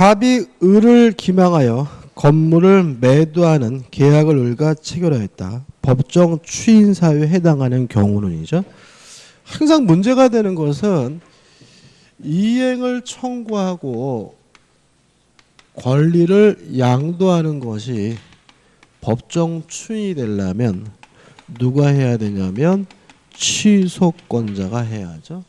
갑이 을을 기망하여 건물을 매도하는 계약을 을과 체결하였다. 법정 추인 사유에 해당하는 경우는이죠. 항상 문제가 되는 것은 이행을 청구하고 권리를 양도하는 것이 법정 추인이 되려면 누가 해야 되냐면 취소권자가 해야죠.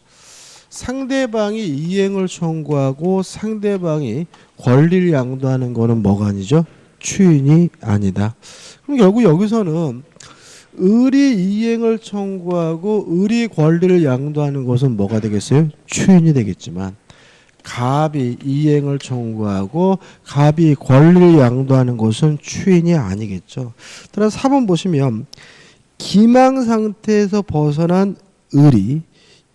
상대방이 이행을 청구하고 상대방이 권리를 양도하는 것은 뭐가 아니죠? 추인이 아니다. 그럼 결국 여기서는 을이 이행을 청구하고 을이 권리를 양도하는 것은 뭐가 되겠어요? 추인이 되겠지만 갑이 이행을 청구하고 갑이 권리를 양도하는 것은 추인이 아니겠죠. 따라서 4번 보시면 기망 상태에서 벗어난 을이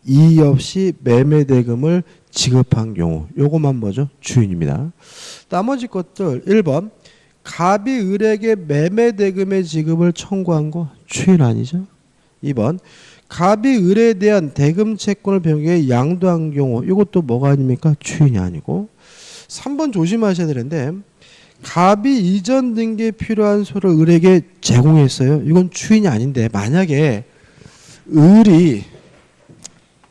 이의 없이 매매대금을 지급한 경우, 요것만 뭐죠? 추인입니다. 나머지 것들 1번 갑이 을에게 매매대금의 지급을 청구한 거 추인 아니죠? 2번 갑이 을에 대한 대금 채권을 병행해 양도한 경우, 이것도 뭐가 아닙니까? 추인이 아니고. 3번 조심하셔야 되는데 갑이 이전 등기에 필요한 소를 을에게 제공했어요. 이건 추인이 아닌데 만약에 을이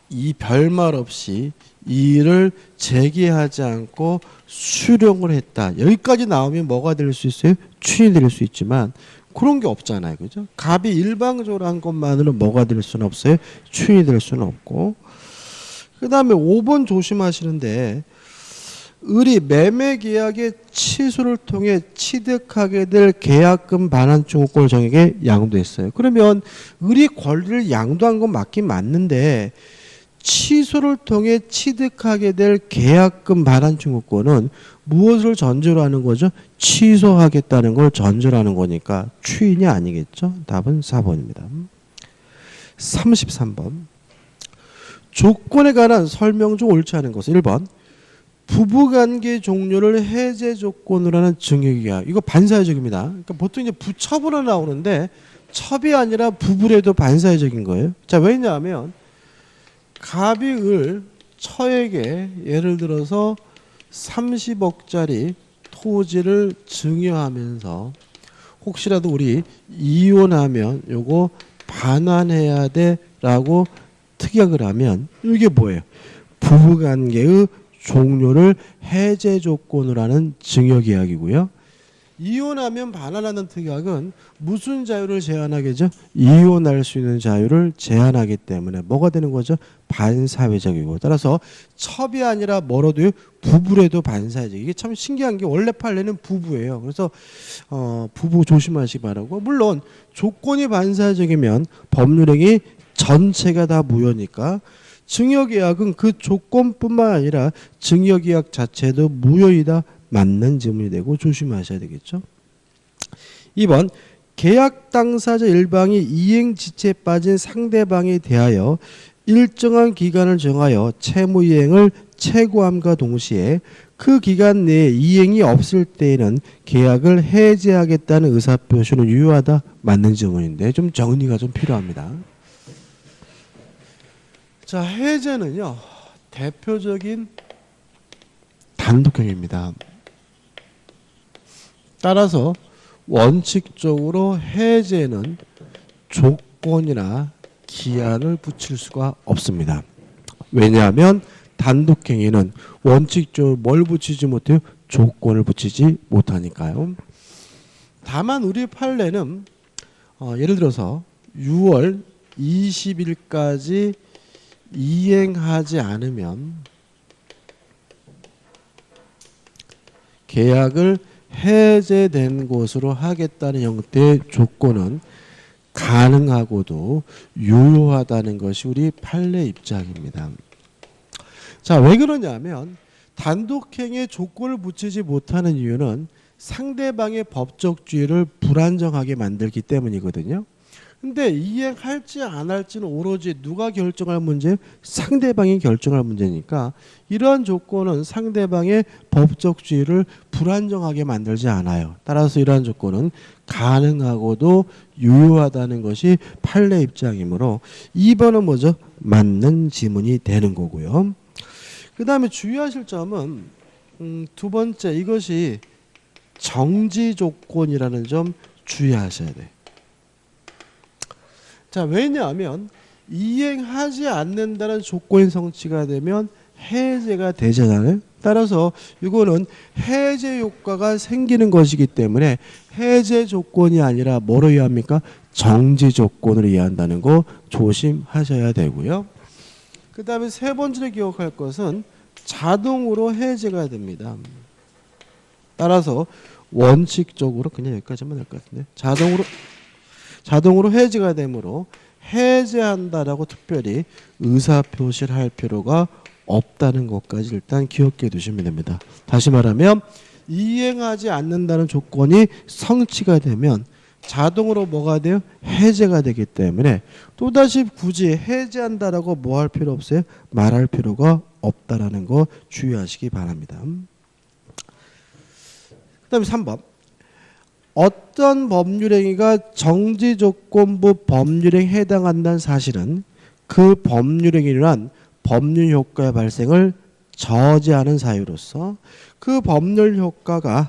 이 별말 없이 이 일을 제기하지 않고 수령을 했다. 여기까지 나오면 뭐가 될 수 있어요? 추인이 될 수 있지만 그런 게 없잖아요. 그죠? 갑이 일방적으로 한 것만으로 뭐가 될 수는 없어요? 추인이 될 수는 없고. 그 다음에 5번 조심하시는데 을이 매매계약의 취소를 통해 취득하게 될 계약금 반환 청구권을 정에게 양도했어요. 그러면 을이 권리를 양도한 건 맞긴 맞는데 취소를 통해 취득하게 될 계약금 반환 청구권은 무엇을 전제로 하는 거죠? 취소하겠다는 걸 전제로 하는 거니까 추인이 아니겠죠? 답은 4번입니다. 33번 조건에 관한 설명 중 옳지 않은 것은 1번 부부관계 종료를 해제 조건으로 하는 증여계약. 이거 반사회적입니다. 그러니까 보통 이제 부첩으로 나오는데 첩이 아니라 부부래도 반사회적인 거예요. 자, 왜냐하면 갑이 을 처에게 예를 들어서 30억짜리 토지를 증여하면서 혹시라도 우리 이혼하면 요거 반환해야 돼라고 특약을 하면 이게 뭐예요? 부부관계의 종료를 해제 조건으로 하는 증여계약이고요. 이혼하면 반환하는 특약은 무슨 자유를 제한하겠죠? 이혼할 수 있는 자유를 제한하기 때문에 뭐가 되는 거죠? 반사회적이고. 따라서 첩이 아니라 뭐라도요? 부부래도 반사회적. 이게 참 신기한 게 원래 판례는 부부예요. 그래서 부부 조심하시기 바라고. 물론 조건이 반사회적이면 법률행위 전체가 다 무효니까 증여계약은 그 조건뿐만 아니라 증여계약 자체도 무효이다. 맞는 질문이 되고 조심하셔야 되겠죠. 2번 계약 당사자 일방이 이행지체에 빠진 상대방에 대하여 일정한 기간을 정하여 채무이행을 최고함과 동시에 그 기간 내에 이행이 없을 때에는 계약을 해제하겠다는 의사표시는 유효하다. 맞는 질문인데 좀 정리가 좀 필요합니다. 자, 해제는요 대표적인 단독행위입니다. 따라서 원칙적으로 해제는 조건이나 기한을 붙일 수가 없습니다. 왜냐하면 단독행위는 원칙적으로 뭘 붙이지 못해요? 조건을 붙이지 못하니까요. 다만 우리 판례는 예를 들어서 6월 20일까지 이행하지 않으면 계약을 해제된 것으로 하겠다는 형태의 조건은 가능하고도 유효하다는 것이 우리 판례 입장입니다. 자, 왜 그러냐면 단독행위에 조건을 붙이지 못하는 이유는 상대방의 법적 지위를 불안정하게 만들기 때문이거든요. 근데 이행할지 안 할지는 오로지 누가 결정할 문제예요? 상대방이 결정할 문제니까 이러한 조건은 상대방의 법적 지위를 불안정하게 만들지 않아요. 따라서 이러한 조건은 가능하고도 유효하다는 것이 판례 입장이므로 2번은 뭐죠? 맞는 지문이 되는 거고요. 그 다음에 주의하실 점은 두 번째, 이것이 정지 조건이라는 점 주의하셔야 돼. 자, 왜냐하면 이행하지 않는다는 조건이 성취가 되면 해제가 되잖아요. 따라서 이거는 해제 효과가 생기는 것이기 때문에 해제 조건이 아니라 뭐로 이해합니까? 정지 조건으로 이해한다는 거 조심하셔야 되고요. 그 다음에 세 번째로 기억할 것은 자동으로 해제가 됩니다. 따라서 원칙적으로 그냥 여기까지만 할 것 같은데 자동으로 해제가 되므로 해제한다라고 특별히 의사표시를 할 필요가 없다는 것까지 일단 기억해 두시면 됩니다. 다시 말하면 이행하지 않는다는 조건이 성취가 되면 자동으로 뭐가 돼요? 해제가 되기 때문에 또다시 굳이 해제한다라고 뭐 할 필요 없어요? 말할 필요가 없다라는 거 주의하시기 바랍니다. 그 다음에 3번. 어떤 법률행위가 정지조건부 법률행위에 해당한다는 사실은 그 법률행위란 법률 효과의 발생을 저지하는 사유로서 그 법률 효과의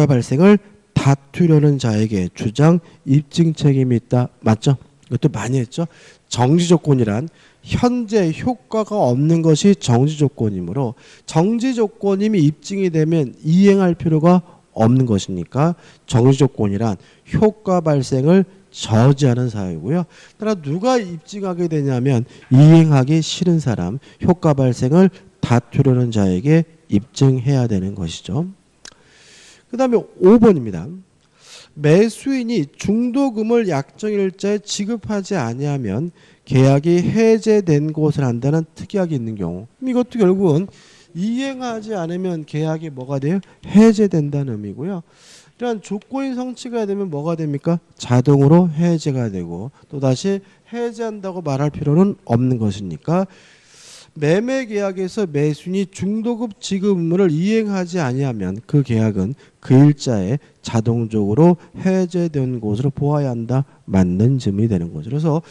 발생을 다투려는 자에게 주장 입증 책임이 있다. 맞죠? 이것도 많이 했죠. 정지조건이란 현재 효과가 없는 것이 정지조건이므로 정지조건임이 입증이 되면 이행할 필요가 없는 것이니까 정지조건이란 효과 발생을 저지하는 사유고요. 따라 누가 입증하게 되냐면 이행하기 싫은 사람, 효과 발생을 다투려는 자에게 입증해야 되는 것이죠. 그 다음에 5번입니다. 매수인이 중도금을 약정일자에 지급하지 아니하면 계약이 해제된 것을 한다는 특약이 있는 경우, 이것도 결국은 이행하지 않으면 계약이 뭐가 돼요? 해제된다는 의미고요. 이러한 조건이 성취가 되면 뭐가 됩니까? 자동으로 해제가 되고 또다시 해제한다고 말할 필요는 없는 것이니까 매매 계약에서 매수인이 중도금 지급 의무를 이행하지 아니하면 그 계약은 그 일자에 자동적으로 해제된 것으로 보아야 한다. 맞는 질문이 되는 거죠. 그래서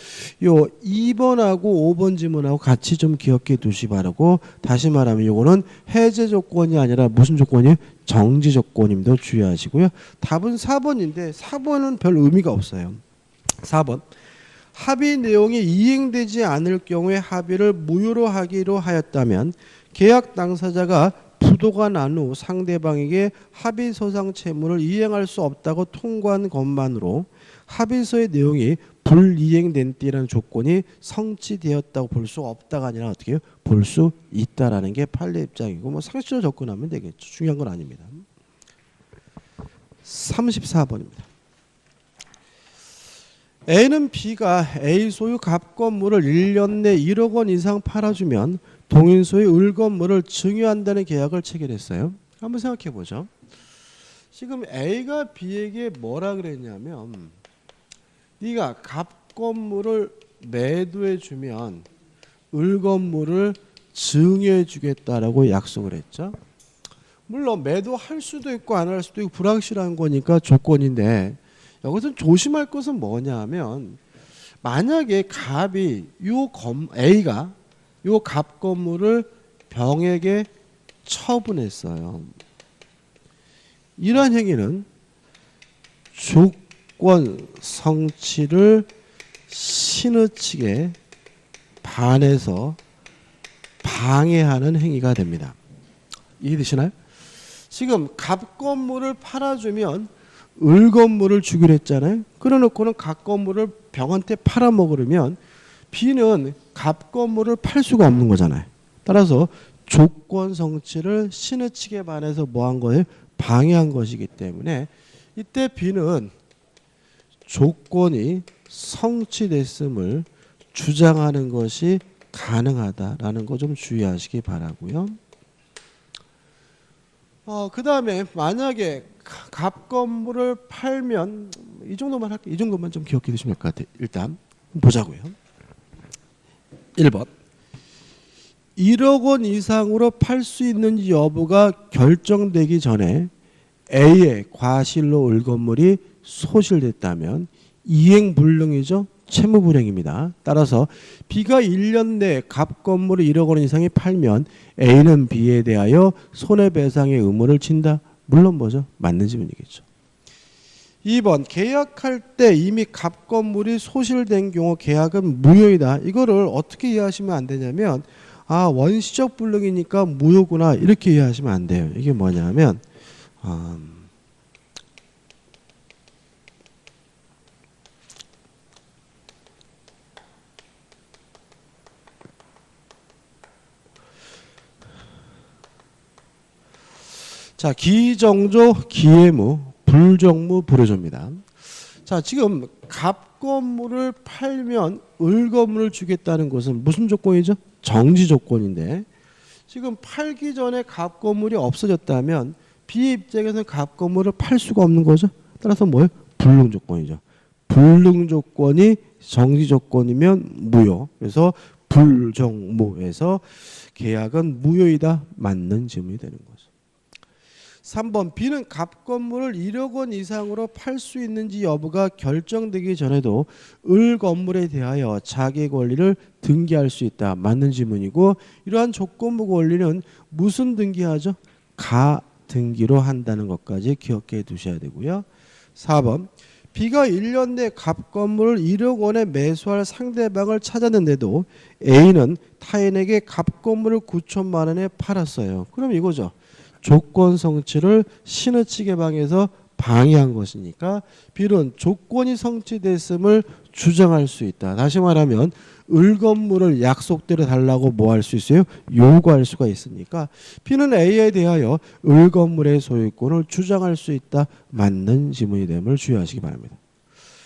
요 2번하고 5번 질문하고 같이 좀 기억해 두시 바라고, 다시 말하면 요거는 해제 조건이 아니라 무슨 조건이에요? 정지 조건임도 주의하시고요. 답은 4번인데 4번은 별 의미가 없어요. 4번. 합의 내용이 이행되지 않을 경우에 합의를 무효로 하기로 하였다면 계약 당사자가 부도가 난 후 상대방에게 합의서상 채무를 이행할 수 없다고 통고한 것만으로 합의서의 내용이 불이행된 때라는 조건이 성취되었다고 볼 수 없다가 아니라 어떻게 해요? 볼 수 있다라는 게 판례 입장이고, 뭐 상식적으로 접근하면 되겠죠. 중요한 건 아닙니다. 34번입니다. A는 B가 A 소유 갑 건물을 1년 내 1억 원 이상 팔아주면 동인 소유 을 건물을 증여한다는 계약을 체결했어요. 한번 생각해 보죠. 지금 A가 B에게 뭐라 그랬냐면 네가 갑 건물을 매도해 주면 을 건물을 증여해 주겠다라고 약속을 했죠. 물론 매도할 수도 있고 안 할 수도 있고 불확실한 거니까 조건인데, 여기서 조심할 것은 뭐냐면 만약에 갑이 A가 요 갑 건물을 병에게 처분했어요. 이러한 행위는 조건 성취를 신의 측에 반해서 방해하는 행위가 됩니다. 이해되시나요? 지금 갑 건물을 팔아주면 을 건물을 주기로 했잖아요. 그래놓고는 갑 건물을 병한테 팔아먹으려면 B는 갑 건물을 팔 수가 없는 거잖아요. 따라서 조건 성취를 신의 측에 반해서 뭐 한 거예요? 방해한 것이기 때문에 이때 B는 조건이 성취됐음을 주장하는 것이 가능하다라는 거 좀 주의하시기 바라고요. 그 다음에 만약에 갑 건물을 팔면 이 정도만 할게요. 이 정도만 좀 기억해 두시면 될 것 같아요. 일단 보자고요. 1번. 1억 원 이상으로 팔 수 있는지 여부가 결정되기 전에 A의 과실로 을 건물이 소실됐다면 이행불능이죠. 채무불이행입니다. 따라서 B가 1년 내에 갑 건물을 1억 원 이상이 팔면 A는 B에 대하여 손해배상의 의무를 진다. 물론 뭐죠? 맞는 질문이겠죠. 2번 계약할 때 이미 갑 건물이 소실된 경우 계약은 무효이다. 이거를 어떻게 이해하시면 안 되냐면 원시적 불능이니까 무효구나 이렇게 이해하시면 안 돼요. 이게 뭐냐면 자, 기정조, 기해무, 불정무, 불효조입니다. 자, 지금 갑 건물을 팔면 을 건물을 주겠다는 것은 무슨 조건이죠? 정지 조건인데 지금 팔기 전에 갑 건물이 없어졌다면 B 입장에서는 갑 건물을 팔 수가 없는 거죠. 따라서 뭐예요? 불능 조건이죠. 불능 조건이 정지 조건이면 무효. 그래서 불정무에서 계약은 무효이다. 맞는 질문이 되는 거죠. 3번 B는 갑 건물을 1억 원 이상으로 팔 수 있는지 여부가 결정되기 전에도 을 건물에 대하여 자기 권리를 등기할 수 있다. 맞는 질문이고 이러한 조건부 권리는 무슨 등기하죠? 가 등기로 한다는 것까지 기억해 두셔야 되고요. 4번 B가 1년 내 갑 건물을 1억 원에 매수할 상대방을 찾았는데도 A는 타인에게 갑 건물을 9천만 원에 팔았어요. 그럼 이거죠. 조건 성취를 신의 측에 방해해서 방해한 것이니까 B는 조건이 성취됐음을 주장할 수 있다. 다시 말하면 을 건물을 약속대로 달라고 뭐 할 수 있어요? 요구할 수가 있으니까 B는 A에 대하여 을 건물의 소유권을 주장할 수 있다. 맞는 지문이 됨을 주의하시기 바랍니다.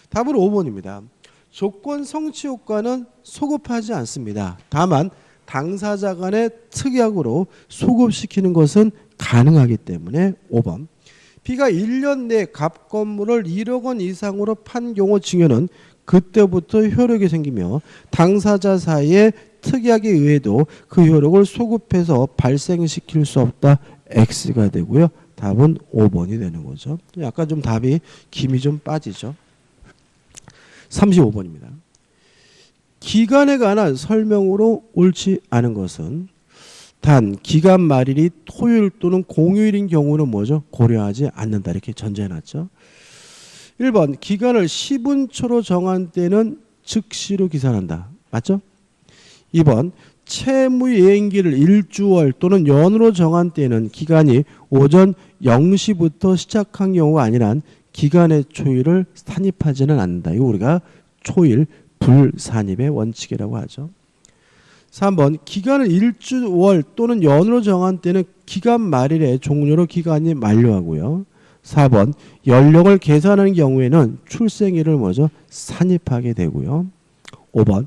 답은 5번입니다. 조건 성취 효과는 소급하지 않습니다. 다만 당사자 간의 특약으로 소급시키는 것은 가능하기 때문에 5번 B가 1년 내 갑 건물을 1억 원 이상으로 판 경우 증여는 그때부터 효력이 생기며 당사자 사이에 특약에 의해도 그 효력을 소급해서 발생시킬 수 없다. X가 되고요. 답은 5번이 되는 거죠. 약간 좀 답이 김이 좀 빠지죠. 35번입니다. 기간에 관한 설명으로 옳지 않은 것은 단 기간 말일이 토요일 또는 공휴일인 경우는 뭐죠? 고려하지 않는다. 이렇게 전제해놨죠. 1번 기간을 10운초로 정한 때는 즉시로 기산한다. 맞죠? 2번 채무예행기를 일주월 또는 연으로 정한 때는 기간이 오전 0시부터 시작한 경우가 아니라 기간의 초일을 산입하지는 않는다. 이거 우리가 초일 불산입의 원칙이라고 하죠. 3번 기간을 일주월 또는 연으로 정한 때는 기간 말일에 종료로 기간이 만료하고요. 4번 연령을 계산하는 경우에는 출생일을 뭐죠? 산입하게 되고요. 5번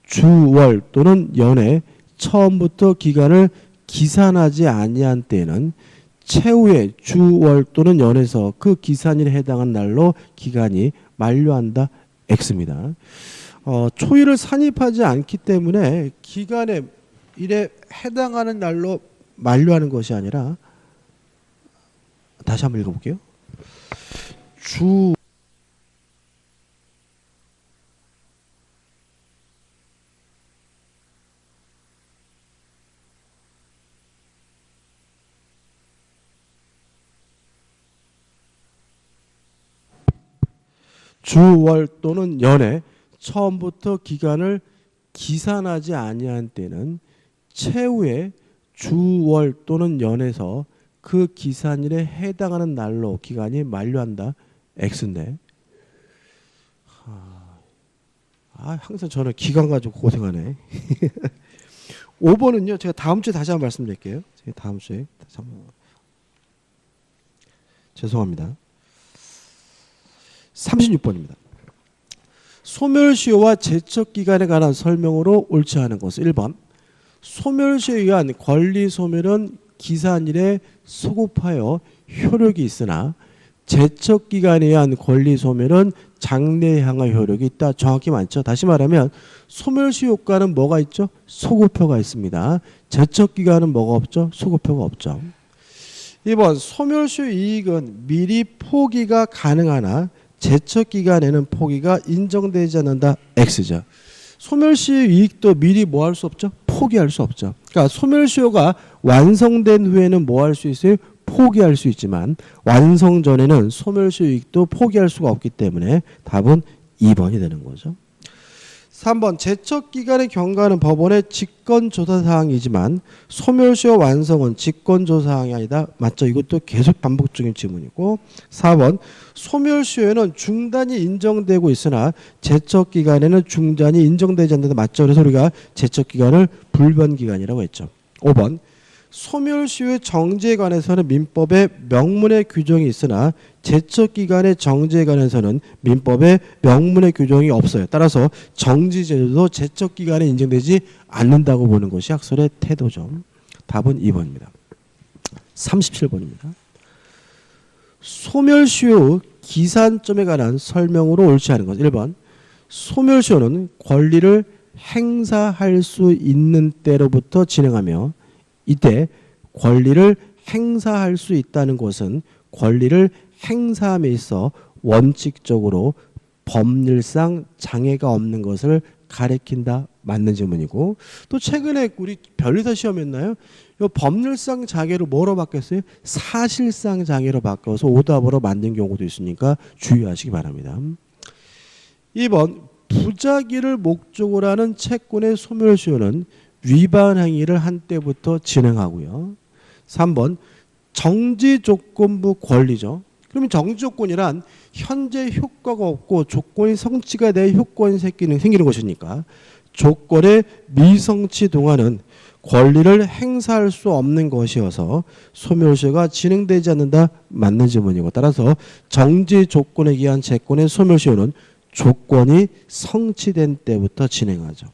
주월 또는 연에 처음부터 기간을 기산하지 아니한 때는 최후의 주월 또는 연에서 그 기산일에 해당한 날로 기간이 만료한다. X입니다. 초일을 산입하지 않기 때문에 기간의 일에 해당하는 날로 만료하는 것이 아니라 다시 한번 읽어볼게요. 주월 또는 연에 처음부터 기간을 기산하지 아니한 때는 최후의 주월 또는 연에서 그 기산일에 해당하는 날로 기간이 만료한다. X인데 항상 저는 기간 가지고 고생하네. 5번은요. 제가 다음 주에 다시 한번 말씀드릴게요. 제가 다음 주에 다시 한번 죄송합니다. 36번입니다. 소멸시효와 제척기간에 관한 설명으로 옳지 않은 것은 1번 소멸시효에 의한 권리소멸은 기산일에 소급하여 효력이 있으나 제척기간에 의한 권리소멸은 장래에 향한 효력이 있다. 정확히 맞죠? 다시 말하면 소멸시효 효과는 뭐가 있죠? 소급효가 있습니다. 제척기간은 뭐가 없죠? 소급효가 없죠. 2번 소멸시효 이익은 미리 포기가 가능하나 제척기간에는 포기가 인정되지 않는다. X죠. 소멸시효 이익도 미리 뭐 할 수 없죠? 포기할 수 없죠. 그러니까 소멸시효가 완성된 후에는 뭐 할 수 있어요? 포기할 수 있지만 완성 전에는 소멸시효 이익도 포기할 수가 없기 때문에 답은 2번이 되는 거죠. 3번 제척기간의 경과는 법원의 직권조사사항이지만 소멸시효 완성은 직권조사사항이 아니다. 맞죠? 이것도 계속 반복적인 질문이고 4번 소멸시효에는 중단이 인정되고 있으나 제척기간에는 중단이 인정되지 않는다. 맞죠? 그래서 우리가 제척기간을 불변기간이라고 했죠. 5번 소멸시효의 정지에 관해서는 민법에 명문의 규정이 있으나 제척기간의 정지에 관해서는 민법에 명문의 규정이 없어요. 따라서 정지제도도 제척기간에 인정되지 않는다고 보는 것이 학설의 태도죠. 답은 2번입니다. 37번입니다. 소멸시효 기산점에 관한 설명으로 옳지 않은 것. 1번 소멸시효는 권리를 행사할 수 있는 때로부터 진행하며 이때 권리를 행사할 수 있다는 것은 권리를 행사함에 있어 원칙적으로 법률상 장애가 없는 것을 가리킨다. 맞는 질문이고 또 최근에 우리 변리사 시험했나요? 이 법률상 장애를 뭐로 바뀌었어요? 사실상 장애로 바꿔서 오답으로 만든 경우도 있으니까 주의하시기 바랍니다. 2번 부작위를 목적으로 하는 채권의 소멸시효는 위반 행위를 한 때부터 진행하고요. 3번 정지조건부 권리죠. 그러면 정지조건이란 현재 효과가 없고 조건이 성취가 돼야 효과가 생기는 것이니까 조건의 미성취 동안은 권리를 행사할 수 없는 것이어서 소멸시효가 진행되지 않는다. 맞는 질문이고 따라서 정지조건에 기한 채권의 소멸시효는 조건이 성취된 때부터 진행하죠.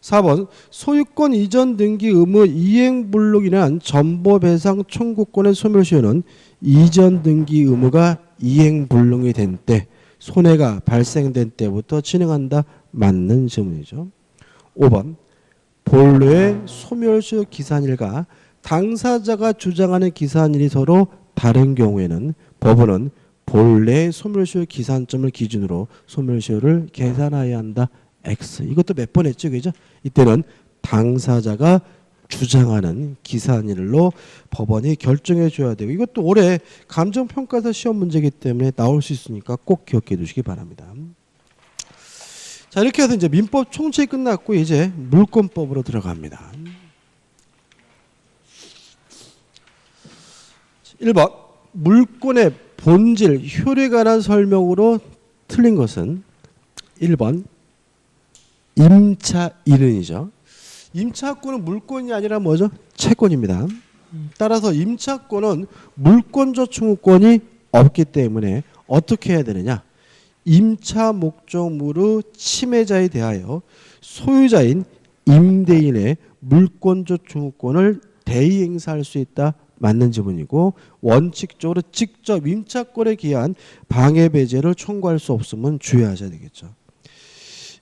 4번 소유권 이전 등기 의무 이행불능으로 인한 전보배상 청구권의 소멸시효는 이전 등기 의무가 이행불능이 된 때 손해가 발생된 때부터 진행한다. 맞는 질문이죠. 5번 본래의 소멸시효 기산일과 당사자가 주장하는 기산일이 서로 다른 경우에는 법원은 본래의 소멸시효 기산점을 기준으로 소멸시효를 계산해야 한다. X. 이것도 몇 번 했죠, 그죠? 이때는 당사자가 주장하는 기산일로 법원이 결정해 줘야 되고 이것도 올해 감정평가사 시험 문제이기 때문에 나올 수 있으니까 꼭 기억해 두시기 바랍니다. 자, 이렇게 해서 이제 민법 총칙이 끝났고 이제 물권법으로 들어갑니다. 1번 물권의 본질, 효력에 관한 설명으로 틀린 것은 1번 임차 이른이죠. 임차권은 물권이 아니라 뭐죠? 채권입니다. 따라서 임차권은 물권조 청구권이 없기 때문에 어떻게 해야 되느냐? 임차 목적물의 침해자에 대하여 소유자인 임대인의 물권조 청구권을 대의 행사할 수 있다. 맞는 질문이고 원칙적으로 직접 임차권에 기한 방해 배제를 청구할 수 없으면 주의하셔야 되겠죠.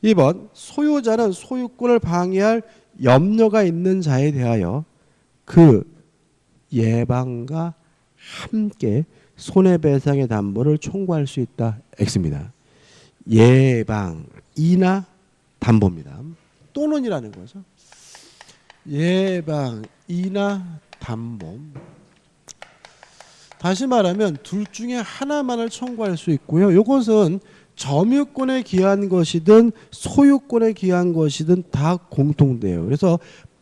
2번 소유자는 소유권을 방해할 염려가 있는 자에 대하여 그 예방과 함께 손해배상의 담보를 청구할 수 있다. X입니다. 예방이나 담보입니다. 또는이라는 거죠. 예방이나 담보. 다시 말하면 둘 중에 하나만을 청구할 수 있고요. 이것은 점유권에 기한 것이든 소유권에 기한 것이든 다 공통돼요. 그래서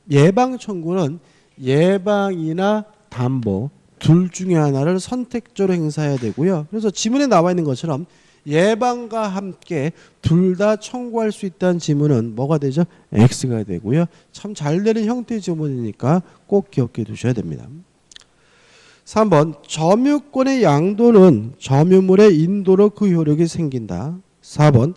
예방 청구는 예방이나 담보 둘 중에 하나를 선택적으로 행사해야 되고요. 그래서 지문에 나와 있는 것처럼 예방과 함께 둘 다 청구할 수 있다는 지문은 뭐가 되죠? X가 되고요. 참 잘 되는 형태의 지문이니까 꼭 기억해 두셔야 됩니다. 3번 점유권의 양도는 점유물의 인도로 그 효력이 생긴다. 4번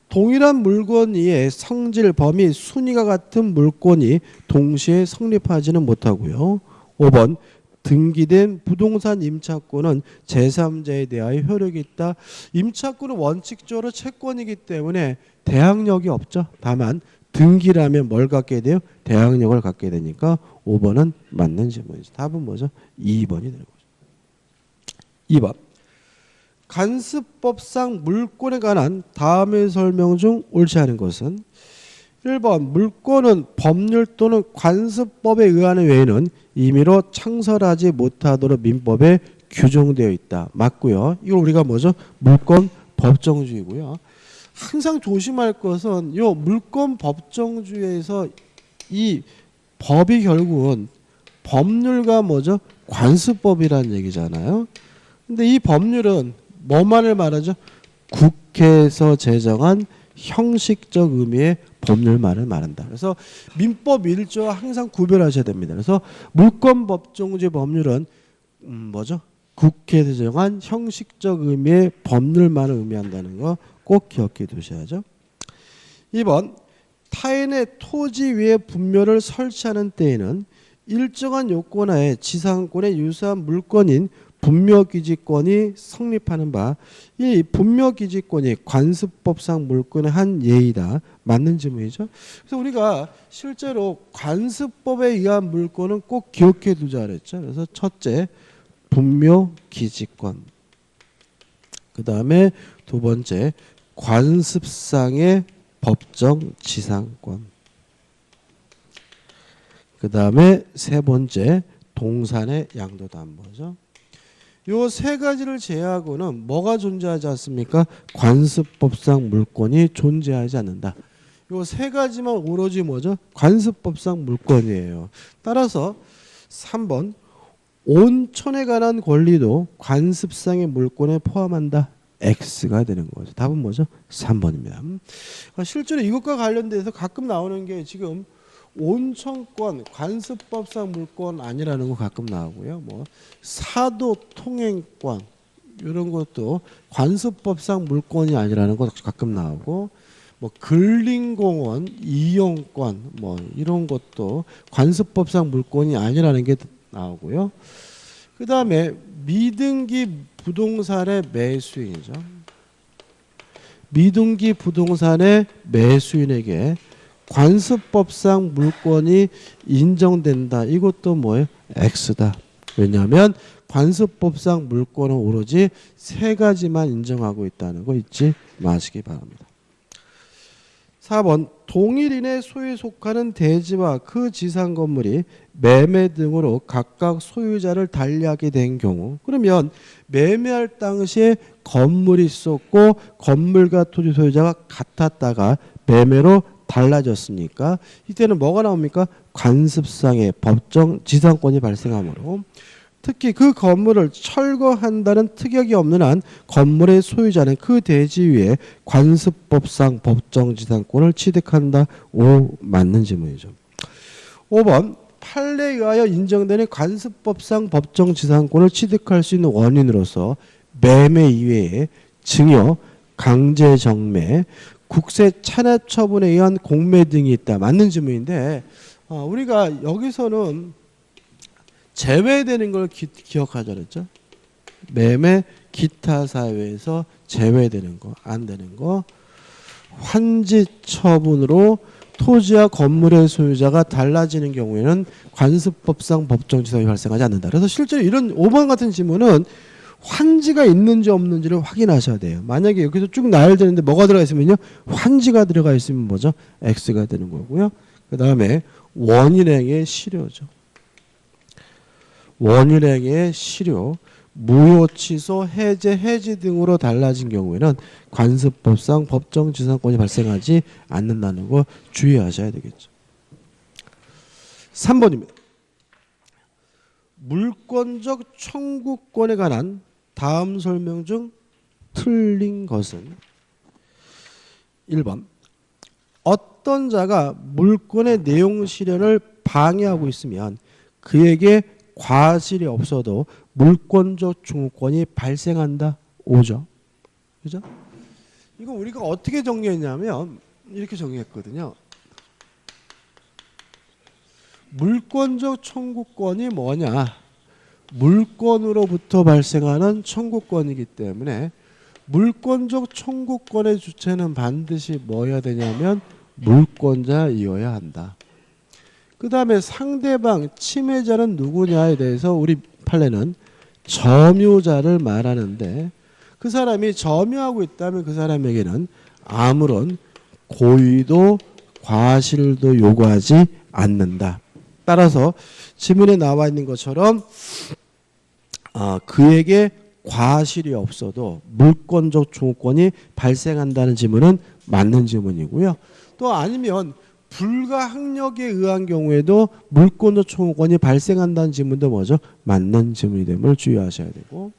동일한 물건 위에 성질, 범위, 순위가 같은 물건이 동시에 성립하지는 못하고요. 5번 등기된 부동산 임차권은 제3자에 대하여 효력이 있다. 임차권은 원칙적으로 채권이기 때문에 대항력이 없죠. 다만 등기라면 뭘 갖게 돼요? 대항력을 갖게 되니까 5번은 맞는 질문이죠. 답은 뭐죠? 2번이 되는 거죠. 2번 관습법상 물권에 관한 다음의 설명 중 옳지 않은 것은 1번 물권은 법률 또는 관습법에 의하는 외에는 임의로 창설하지 못하도록 민법에 규정되어 있다. 맞고요. 이걸 우리가 뭐죠? 물권 법정주의고요. 항상 조심할 것은 요 물권 법정주의에서 이 법이 결국은 법률과 뭐죠? 관습법이라는 얘기잖아요. 근데 이 법률은 뭐만을 말하죠? 국회에서 제정한 형식적 의미의 법률만을 말한다. 그래서 민법 1조와 항상 구별하셔야 됩니다. 그래서 물권 법정주의 법률은 뭐죠? 국회에서 제정한 형식적 의미의 법률만을 의미한다는 거 꼭 기억해 두셔야죠. 2번 타인의 토지 위에 분묘를 설치하는 때에는 일정한 요건하에 지상권에 유사한 물권인 분묘기지권이 성립하는 바 이 분묘기지권이 관습법상 물권의 한 예이다. 맞는 질문이죠. 그래서 우리가 실제로 관습법에 의한 물권은 꼭 기억해 두자 그랬죠. 그래서 첫째 분묘기지권, 그 다음에 두 번째 관습상의 법정 지상권, 그 다음에 세 번째 동산의 양도담보죠. 요 세 가지를 제외하고는 뭐가 존재하지 않습니까? 관습법상 물권이 존재하지 않는다. 요 세 가지만 오로지 뭐죠? 관습법상 물권이에요. 따라서 3번 온천에 관한 권리도 관습상의 물권에 포함한다. X가 되는 거죠. 답은 뭐죠? 3번입니다. 실제로 이것과 관련돼서 가끔 나오는 게 지금 온천권 관습법상 물권 아니라는 거 가끔 나오고요. 뭐 사도 통행권 이런 것도 관습법상 물권이 아니라는 거 가끔 나오고, 뭐 근린공원 이용권 뭐 이런 것도 관습법상 물권이 아니라는 게 나오고요. 그 다음에 미등기 부동산의 매수인이죠. 미등기 부동산의 매수인에게 관습법상 물권이 인정된다. 이것도 뭐예요? X다. 왜냐하면 관습법상 물권은 오로지 세 가지만 인정하고 있다는 거 잊지 마시기 바랍니다. 4번 동일인의 소유에 속하는 대지와 그 지상 건물이 매매 등으로 각각 소유자를 달리하게 된 경우, 그러면 매매할 당시에 건물이 있었고 건물과 토지 소유자가 같았다가 매매로 달라졌습니까? 이때는 뭐가 나옵니까? 관습상의 법정 지상권이 발생하므로, 특히 그 건물을 철거한다는 특약이 없는 한 건물의 소유자는 그 대지 위에 관습법상 법정 지상권을 취득한다. 오, 맞는 질문이죠. 5번 판례에 의하여 인정되는 관습법상 법정 지상권을 취득할 수 있는 원인으로서 매매 이외에 증여, 강제정매, 국세 찬압 처분에 의한 공매 등이 있다. 맞는 질문인데 우리가 여기서는 제외되는 걸 기억하자 그랬죠. 매매 기타 사유에서 제외되는 거, 안 되는 거. 환지 처분으로 토지와 건물의 소유자가 달라지는 경우에는 관습법상 법정지상이 발생하지 않는다. 그래서 실제로 이런 5번 같은 질문은 환지가 있는지 없는지를 확인하셔야 돼요. 만약에 여기서 쭉 나열되는데 뭐가 들어가 있으면요, 환지가 들어가 있으면 뭐죠? X가 되는 거고요. 그 다음에 원인행의 실효죠. 원인행의 실효, 무효 취소, 해제, 해지 등으로 달라진 경우에는 관습법상 법정지상권이 발생하지 않는다는 거 주의하셔야 되겠죠. 3번입니다. 물권적 청구권에 관한 다음 설명 중 틀린 것은 1번 어떤 자가 물권의 내용 실현을 방해하고 있으면 그에게 과실이 없어도 물권적 청구권이 발생한다. 5죠. 그죠? 이거 우리가 어떻게 정리했냐면 이렇게 정리했거든요. 물권적 청구권이 뭐냐? 물권으로부터 발생하는 청구권이기 때문에 물권적 청구권의 주체는 반드시 뭐여야 되냐면 물권자이어야 한다. 그 다음에 상대방 침해자는 누구냐에 대해서 우리 판례는 점유자를 말하는데 그 사람이 점유하고 있다면 그 사람에게는 아무런 고의도 과실도 요구하지 않는다. 따라서 지문에 나와 있는 것처럼 그에게 과실이 없어도 물권적 청구권이 발생한다는 지문은 맞는 지문이고요. 또 아니면 불가항력에 의한 경우에도 물권적 청구권이 발생한다는 지문도 뭐죠? 맞는 지문이 됨을 주의하셔야 되고,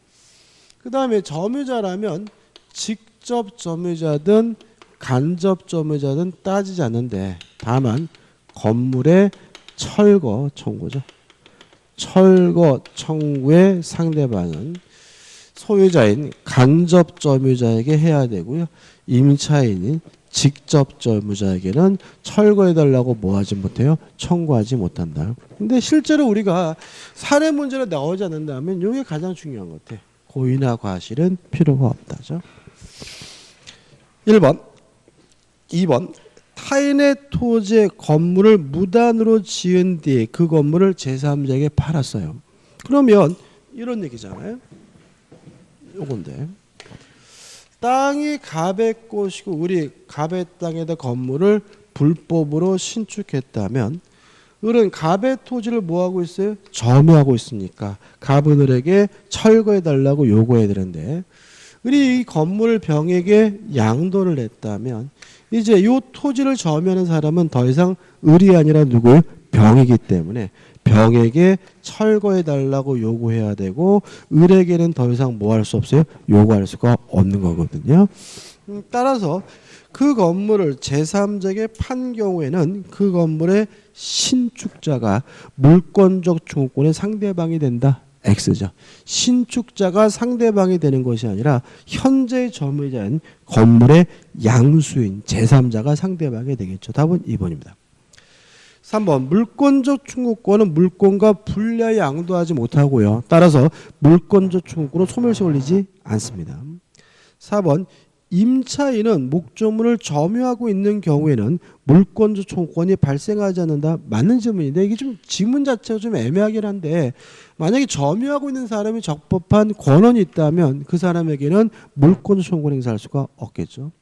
그 다음에 점유자라면 직접 점유자든 간접 점유자든 따지지 않는데, 다만 건물의 철거 청구죠. 철거 청구의 상대방은 소유자인 간접 점유자에게 해야 되고요. 임차인인 직접 점유자에게는 철거해달라고 뭐 하지 못해요? 청구하지 못한다. 근데 실제로 우리가 사례 문제로 나오지 않는다면 이게 가장 중요한 것 같아. 고의나 과실은 필요가 없다죠. 1번. 2번. 타인의 토지에 건물을 무단으로 지은 뒤에 그 건물을 제3자에게 팔았어요. 그러면 이런 얘기잖아요. 요건데, 땅이 갑의 곳이고 우리 갑의 땅에다 건물을 불법으로 신축했다면 을은 갑의 토지를 뭐하고 있어요? 점유하고 있으니까 갑은 을에게 철거해달라고 요구해야 되는데, 을이 이 건물을 병에게 양도를 했다면 이제 이 토지를 점유하는 사람은 더 이상 을이 아니라 누구예요? 병이기 때문에 병에게 철거해달라고 요구해야 되고, 을에게는 더 이상 뭐 할 수 없어요? 요구할 수가 없는 거거든요. 따라서 그 건물을 제3자에게 판 경우에는 그 건물의 신축자가 물권적 청구권의 상대방이 된다. X죠. 신축자가 상대방이 되는 것이 아니라 현재 점유자인 건물의 양수인 제3자가 상대방이 되겠죠. 답은 2번입니다. 3번. 물권적 청구권은 물권과 분리하여 양도하지 못하고요. 따라서 물권적 청구권은 소멸시 올리지 않습니다. 4번. 임차인은 목조물을 점유하고 있는 경우에는 물권적 청구권이 발생하지 않는다. 맞는 질문인데 이게 좀 지문 자체가 좀 애매하긴 한데, 만약에 점유하고 있는 사람이 적법한 권한이 있다면 그 사람에게는 물권적 청구권 행사할 수가 없겠죠.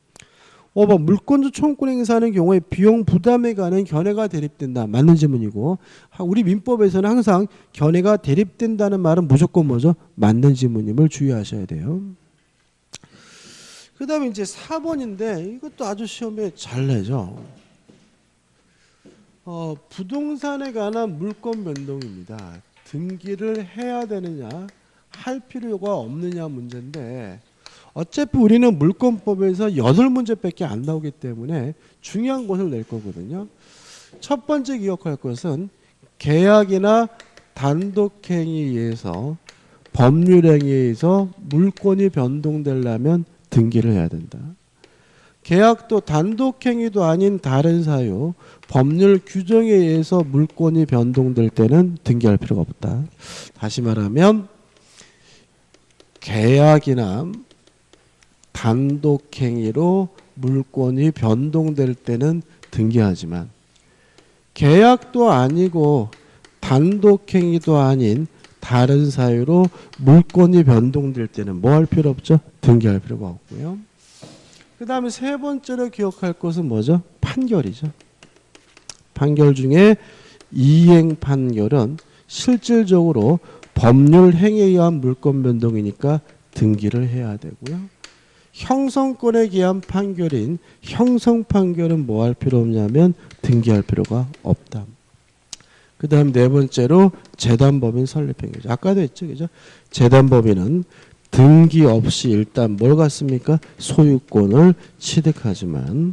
5번. 물권적 청구권 행사하는 경우에 비용 부담에 관한 견해가 대립된다. 맞는 질문이고, 우리 민법에서는 항상 견해가 대립된다는 말은 무조건 뭐죠? 맞는 질문임을 주의하셔야 돼요. 그 다음에 이제 4번인데 이것도 아주 시험에 잘 내죠. 부동산에 관한 물권 변동입니다. 등기를 해야 되느냐 할 필요가 없느냐 문제인데, 어차피 우리는 물권법에서 8문제밖에 안 나오기 때문에 중요한 것을 낼 거거든요. 첫 번째 기억할 것은 계약이나 단독행위에 의해서 법률행위에 의해서 물권이 변동되려면 등기를 해야 된다. 계약도 단독행위도 아닌 다른 사유, 법률 규정에 의해서 물권이 변동될 때는 등기할 필요가 없다. 다시 말하면 계약이나 단독행위로 물권이 변동될 때는 등기하지만, 계약도 아니고 단독행위도 아닌 다른 사유로 물권이 변동될 때는 뭐 할 필요 없죠? 등기할 필요가 없고요. 그 다음에 세 번째로 기억할 것은 뭐죠? 판결이죠. 판결 중에 이행 판결은 실질적으로 법률 행위에 의한 물권 변동이니까 등기를 해야 되고요. 형성권에 기한 판결인 형성 판결은 뭐 할 필요 없냐면 등기할 필요가 없다. 그 다음 네 번째로 재단법인 설립행위죠. 아까도 했죠, 그죠? 재단법인은 등기 없이 일단 뭘 갖습니까? 소유권을 취득하지만,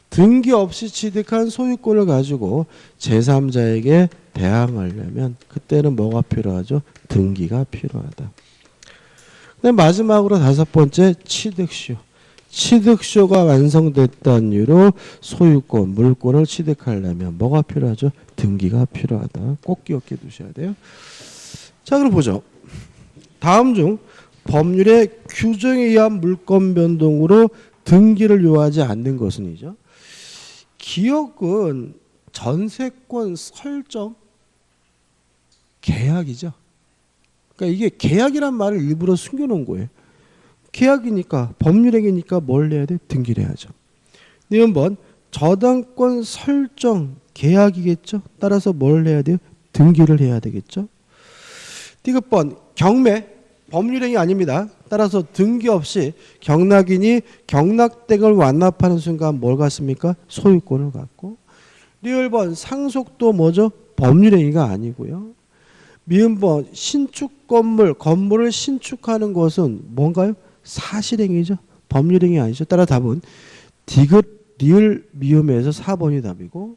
등기 없이 취득한 소유권을 가지고 제3자에게 대항하려면 그때는 뭐가 필요하죠? 등기가 필요하다. 그다음 마지막으로 다섯 번째 취득쇼. 취득쇼가 완성됐다는 이유로 소유권, 물권을 취득하려면 뭐가 필요하죠? 등기가 필요하다. 꼭 기억해 두셔야 돼요. 자, 그럼 보죠. 다음 중 법률의 규정에 의한 물권 변동으로 등기를 요하지 않는 것은이죠. 기억은 전세권 설정 계약이죠. 그러니까 이게 계약이란 말을 일부러 숨겨놓은 거예요. 계약이니까 법률행위니까 뭘 해야 돼? 등기를 해야죠. 니은번 저당권 설정 계약이겠죠. 따라서 뭘 해야 돼요? 등기를 해야 되겠죠. 디귿번 경매 법률행위 아닙니다. 따라서 등기 없이 경락인이 경락댁을 완납하는 순간 뭘 갖습니까? 소유권을 갖고. 리을번 상속도 뭐죠? 법률행위가 아니고요. 미음번 신축 건물을 신축하는 것은 뭔가요? 사실행위죠. 법률행위 아니죠. 따라 답은 디귿 리을 미음에서 4번이 답이고,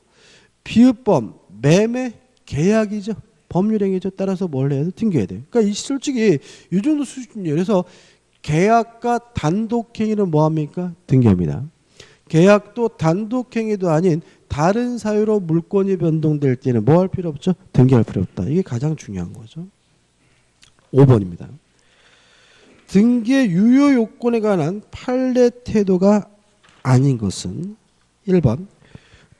비읍번 매매 계약이죠. 법률행위죠. 따라서 뭘 해야 돼? 등기해야 돼요. 그러니까 솔직히 이 정도 수준이에요. 그래서 계약과 단독행위는 뭐합니까? 등기합니다. 계약도 단독행위도 아닌 다른 사유로 물권이 변동될 때는 뭐 할 필요 없죠? 등기할 필요 없다. 이게 가장 중요한 거죠. 5번입니다. 등기의 유효 요건에 관한 판례 태도가 아닌 것은 1번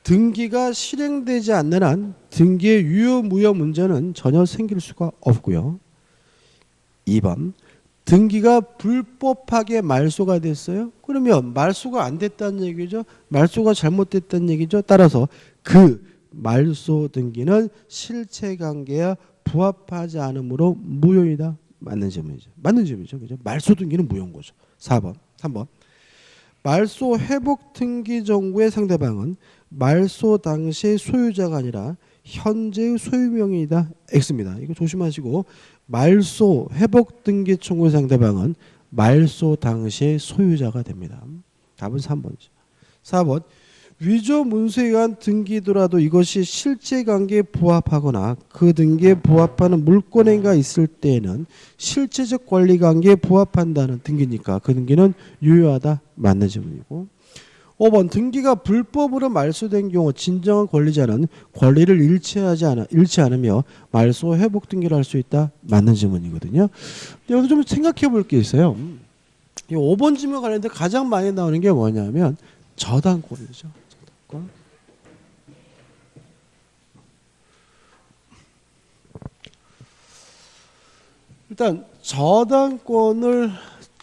등기가 실행되지 않는 한 등기의 유효 무효 문제는 전혀 생길 수가 없고요. 2번 등기가 불법하게 말소가 됐어요. 그러면 말소가 안 됐다는 얘기죠. 말소가 잘못됐다는 얘기죠. 따라서 그 말소 등기는 실체관계와 부합하지 않으므로 무효이다. 맞는 질문이죠. 맞는 질문이죠. 그죠? 말소 등기는 무효인 거죠. 4번. 3번. 말소 회복 등기 정구의 상대방은 말소 당시의 소유자가 아니라 현재의 소유명의이다. X입니다. 이거 조심하시고, 말소 회복 등기 청구의 상대방은 말소 당시의 소유자가 됩니다. 답은 3번이죠. 4번 위조 문서에 의한 등기더라도 이것이 실제관계에 부합하거나 그 등기에 부합하는 물권행위가 있을 때에는 실체적 권리관계에 부합한다는 등기니까 그 등기는 유효하다. 맞는 질문이고, 5번 등기가 불법으로 말소된 경우 진정한 권리자는 권리를 잃지 않으며 말소 회복 등기를 할 수 있다. 맞는 질문이거든요. 여기서 좀 생각해 볼 게 있어요. 이 5번 질문 관련돼 가장 많이 나오는 게 뭐냐면 저당권이죠. 저당권. 일단 저당권을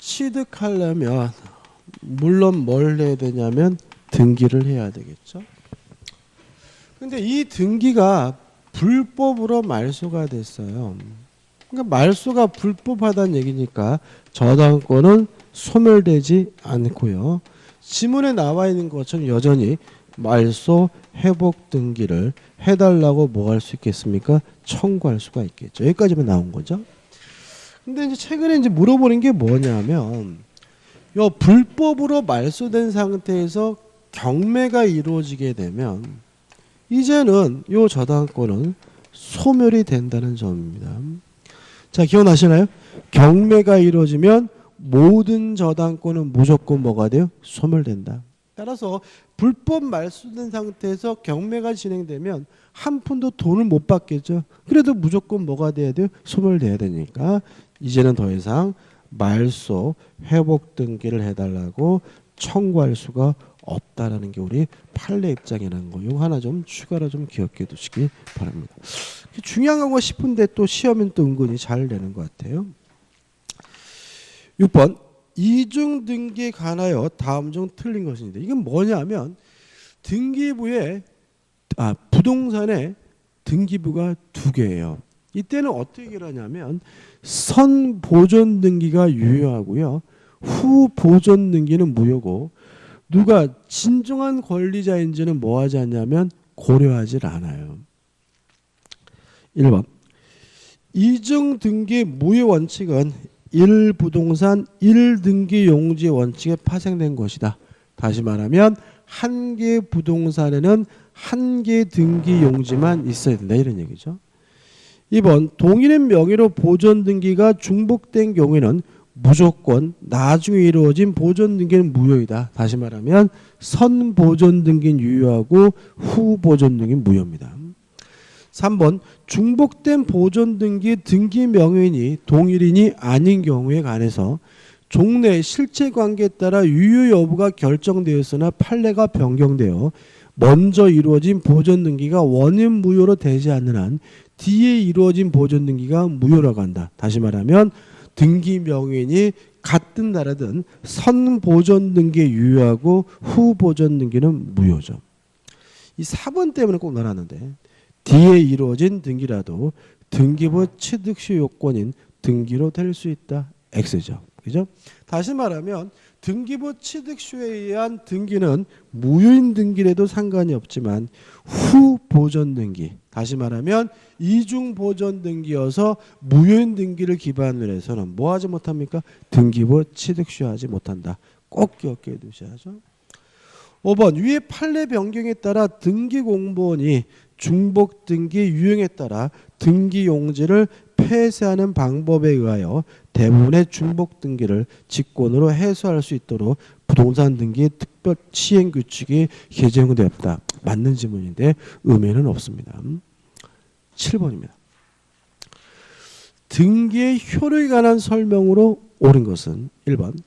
취득하려면 물론 뭘 해야 되냐면 등기를 해야 되겠죠. 근데 이 등기가 불법으로 말소가 됐어요. 그러니까 말소가 불법하다는 얘기니까 저당권은 소멸되지 않고요. 지문에 나와 있는 것처럼 여전히 말소 회복 등기를 해달라고 뭐 할 수 있겠습니까? 청구할 수가 있겠죠. 여기까지만 나온 거죠. 근데 이제 최근에 이제 물어보는 게 뭐냐면, 요 불법으로 말소된 상태에서 경매가 이루어지게 되면 이제는 요 저당권은 소멸이 된다는 점입니다. 자, 기억나시나요? 경매가 이루어지면 모든 저당권은 무조건 뭐가 돼요? 소멸된다. 따라서 불법 말소된 상태에서 경매가 진행되면 한 푼도 돈을 못 받겠죠. 그래도 무조건 뭐가 돼야 돼요? 소멸돼야 되니까 이제는 더 이상 말소 회복 등기를 해달라고 청구할 수가 없다라는 게 우리 판례 입장이라는 거. 이거 하나 좀 추가로 좀 기억해 두시기 바랍니다. 중요한 거 싶은데 또 시험은 또 은근히 잘 내는 것 같아요. 6번 이중 등기에 관하여 다음 중 틀린 것입니다. 이건 뭐냐면 등기부에 부동산에 등기부가 두 개예요. 이때는 어떻게 하냐면 선 보존 등기가 유효하고요. 후 보존 등기는 무효고, 누가 진정한 권리자인지는 뭐 하지 않냐면 고려하지 않아요. 1번 이중 등기 무효 원칙은 1부동산 1등기 용지 원칙에 파생된 것이다. 다시 말하면 한 개 부동산에는 한 개 등기 용지만 있어야 된다. 이런 얘기죠. 2번 동일의 명의로 보존 등기가 중복된 경우에는 무조건 나중에 이루어진 보존 등기는 무효이다. 다시 말하면 선 보존 등기는 유효하고 후 보존 등기는 무효입니다. 3번 중복된 보존 등기 등기 명의인이 동일인이 아닌 경우에 관해서 종래 실체관계에 따라 유효 여부가 결정되었으나 판례가 변경되어 먼저 이루어진 보존 등기가 원인 무효로 되지 않는 한 뒤에 이루어진 보존 등기가 무효라고 한다. 다시 말하면 등기 명인이 같은 나라든 선보존 등기에 유효하고 후보존 등기는 무효죠. 이 4번 때문에 꼭 넣어놨는데 뒤에 이루어진 등기라도 등기부 취득시 요건인 등기로 될 수 있다. X죠. 그죠? 다시 말하면 등기부 취득시에 의한 등기는 무효인 등기라도 상관이 없지만 후보존 등기, 다시 말하면 이중 보존 등기여서 무효인 등기를 기반으로 해서는 뭐 하지 못합니까? 등기부 취득시하지 못한다. 꼭 기억해 두셔야죠. 5번 위의 판례 변경에 따라 등기공무원이 중복 등기 유형에 따라 등기 용지를 폐쇄하는 방법에 의하여 대부분의 중복 등기를 직권으로 해소할 수 있도록 부동산 등기 특별 시행 규칙이 개정되었다. 맞는 질문인데 의미는 없습니다. 7번입니다. 등기의 효력에 관한 설명으로 옳은 것은 1번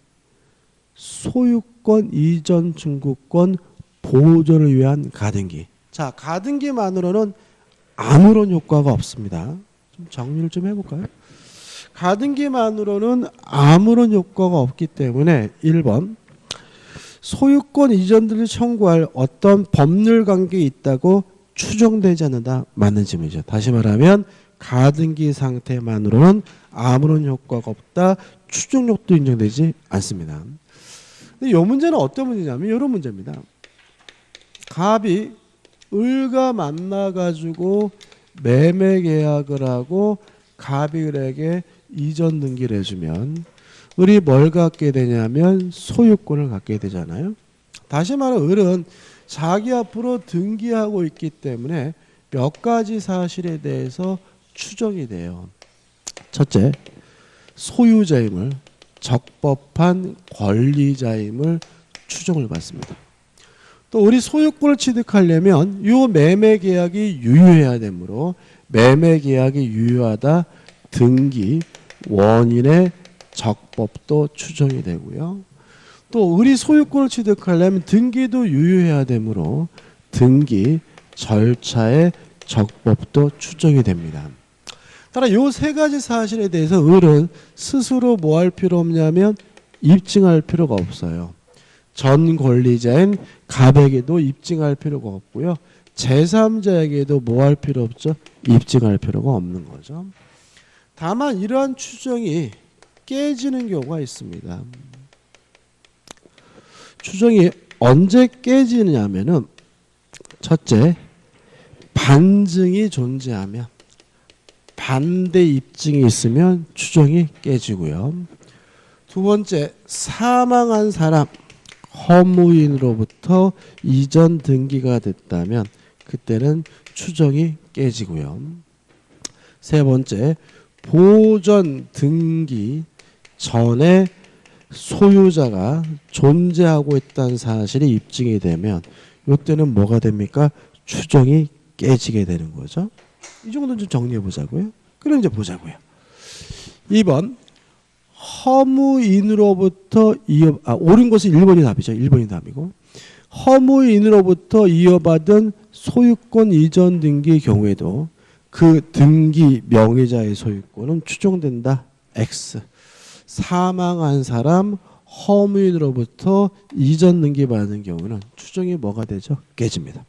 소유권 이전 중구권 보존을 위한 가등기. 자, 가등기만으로는 아무런 효과가 없습니다. 좀 정리를 좀 해볼까요? 가등기만으로는 아무런 효과가 없기 때문에 1번 소유권 이전들을 청구할 어떤 법률 관계가 있다고 추정되지 않는다. 맞는 질문이죠. 다시 말하면 가등기 상태만으로는 아무런 효과가 없다. 추정력도 인정되지 않습니다. 근데 이 문제는 어떤 문제냐면 이런 문제입니다. 갑이 을과 만나가지고 매매 계약을 하고 갑이 을에게 이전 등기를 해주면 을이 뭘 갖게 되냐면 소유권을 갖게 되잖아요. 다시 말해 을은 자기 앞으로 등기하고 있기 때문에 몇 가지 사실에 대해서 추정이 돼요. 첫째, 소유자임을, 적법한 권리자임을 추정을 받습니다. 또 우리 소유권을 취득하려면 이 매매 계약이 유효해야 되므로 매매 계약이 유효하다 등기 원인의 적법도 추정이 되고요. 또 우리 소유권을 취득하려면 등기도 유효해야 되므로 등기 절차의 적법도 추정이 됩니다. 따라 이 세 가지 사실에 대해서 을은 스스로 뭐 할 필요 없냐면 입증할 필요가 없어요. 전 권리자인 갑에게도 입증할 필요가 없고요. 제3자에게도 뭐 할 필요 없죠? 입증할 필요가 없는 거죠. 다만 이러한 추정이 깨지는 경우가 있습니다. 추정이 언제 깨지느냐면은 첫째, 반증이 존재하면 반대 입증이 있으면 추정이 깨지고요. 두 번째, 사망한 사람 허무인으로부터 이전 등기가 됐다면 그때는 추정이 깨지고요. 세 번째, 보존 등기 전에 소유자가 존재하고 있다는 사실이 입증이 되면 이때는 뭐가 됩니까? 추정이 깨지게 되는 거죠. 이 정도는 좀 정리해 보자고요. 그럼 이제 보자고요. 2번 허무인으로부터 옳은 것은 1번이 답이죠. 1번이 답이고 허무인으로부터 이어받은 소유권 이전 등기의 경우에도 그 등기 명의자의 소유권은 추정된다. X. 사망한 사람 허무인으로부터 이전 등기 받는 경우는 추정이 뭐가 되죠? 깨집니다.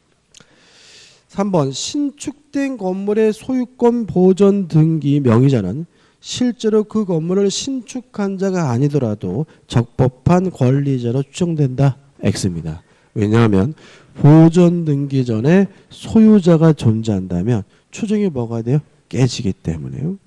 3번 신축된 건물의 소유권 보존 등기 명의자는 실제로 그 건물을 신축한 자가 아니더라도 적법한 권리자로 추정된다. X입니다. 왜냐하면 보존 등기 전에 소유자가 존재한다면 추정이 뭐가 돼요? 깨지기 때문에요.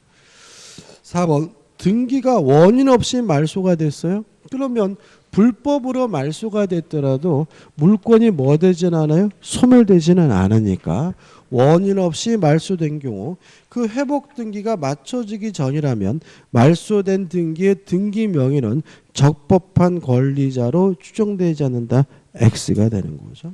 4번 등기가 원인 없이 말소가 됐어요. 그러면 불법으로 말소가 됐더라도 물권이 뭐 되지는 않아요? 소멸되지는 않으니까 원인 없이 말소된 경우 그 회복 등기가 맞춰지기 전이라면 말소된 등기의 등기 명의는 적법한 권리자로 추정되지 않는다. X가 되는 거죠.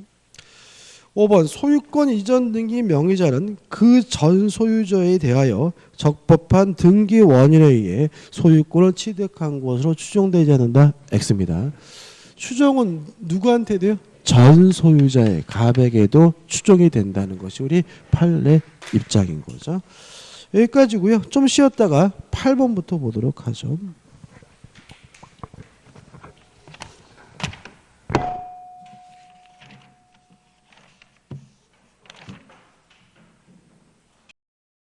5번 소유권 이전 등기 명의자는 그 전 소유자에 대하여 적법한 등기 원인에 의해 소유권을 취득한 것으로 추정되지 않는다. X입니다. 추정은 누구한테 돼요? 전 소유자의 갑에게도 추정이 된다는 것이 우리 판례 입장인 거죠. 여기까지고요. 좀 쉬었다가 8번부터 보도록 하죠.